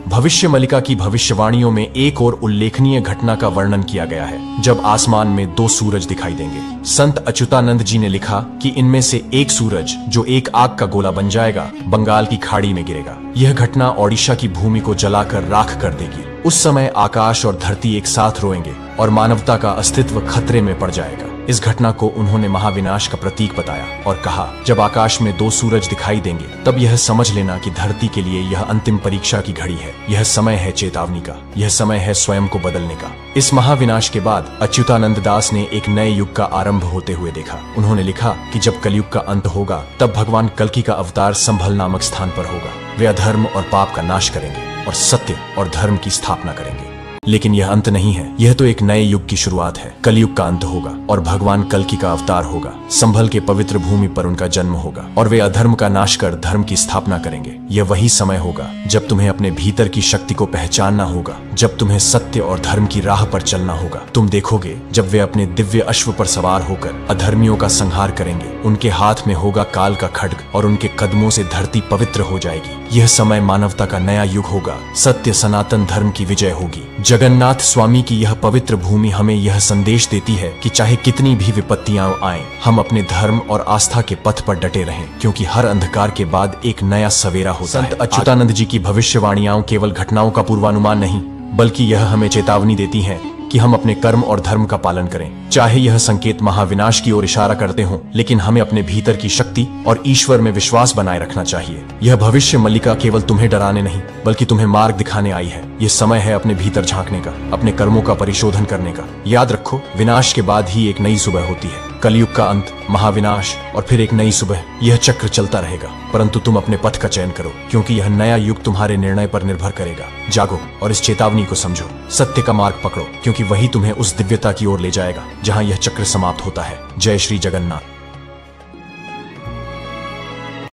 भविष्य मलिका की भविष्यवाणियों में एक और उल्लेखनीय घटना का वर्णन किया गया है, जब आसमान में 2 सूरज दिखाई देंगे। संत अच्युतानंद जी ने लिखा कि इनमें से एक सूरज, जो एक आग का गोला बन जाएगा, बंगाल की खाड़ी में गिरेगा। यह घटना ओडिशा की भूमि को जलाकर राख कर देगी। उस समय आकाश और धरती एक साथ रोएंगे और मानवता का अस्तित्व खतरे में पड़ जाएगा। इस घटना को उन्होंने महाविनाश का प्रतीक बताया और कहा, जब आकाश में 2 सूरज दिखाई देंगे, तब यह समझ लेना कि धरती के लिए यह अंतिम परीक्षा की घड़ी है। यह समय है चेतावनी का, यह समय है स्वयं को बदलने का। इस महाविनाश के बाद अच्युतानंद दास ने एक नए युग का आरंभ होते हुए देखा। उन्होंने लिखा कि जब कलयुग का अंत होगा, तब भगवान कल्कि का अवतार संभल नामक स्थान पर होगा। वे अधर्म और पाप का नाश करेंगे और सत्य और धर्म की स्थापना करेंगे। लेकिन यह अंत नहीं है, यह तो एक नए युग की शुरुआत है। कलयुग का अंत होगा और भगवान कल्कि का अवतार होगा। संभल के पवित्र भूमि पर उनका जन्म होगा और वे अधर्म का नाश कर धर्म की स्थापना करेंगे। यह वही समय होगा जब तुम्हें अपने भीतर की शक्ति को पहचानना होगा, जब तुम्हें सत्य और धर्म की राह पर चलना होगा। तुम देखोगे जब वे अपने दिव्य अश्व पर सवार होकर अधर्मियों का संहार करेंगे। उनके हाथ में होगा काल का खड्ग और उनके कदमों से धरती पवित्र हो जाएगी। यह समय मानवता का नया युग होगा। सत्य सनातन धर्म की विजय होगी। जगन्नाथ स्वामी की यह पवित्र भूमि हमें यह संदेश देती है कि चाहे कितनी भी विपत्तियां आएं, हम अपने धर्म और आस्था के पथ पर डटे रहें, क्योंकि हर अंधकार के बाद एक नया सवेरा होता है। संत अच्युतानंद जी की भविष्यवाणियां केवल घटनाओं का पूर्वानुमान नहीं, बल्कि यह हमें चेतावनी देती हैं कि हम अपने कर्म और धर्म का पालन करें। चाहे यह संकेत महाविनाश की ओर इशारा करते हों, लेकिन हमें अपने भीतर की शक्ति और ईश्वर में विश्वास बनाए रखना चाहिए। यह भविष्य मल्लिका केवल तुम्हें डराने नहीं, बल्कि तुम्हें मार्ग दिखाने आई है। यह समय है अपने भीतर झांकने का, अपने कर्मों का परिशोधन करने का। याद रखो, विनाश के बाद ही एक नई सुबह होती है। कलयुग का अंत, महाविनाश और फिर एक नई सुबह, यह चक्र चलता रहेगा। परंतु तुम अपने पथ का चयन करो, क्योंकि यह नया युग तुम्हारे निर्णय पर निर्भर करेगा। जागो और इस चेतावनी को समझो। सत्य का मार्ग पकड़ो, क्योंकि वही तुम्हें उस दिव्यता की ओर ले जाएगा जहां यह चक्र समाप्त होता है। जय श्री जगन्नाथ।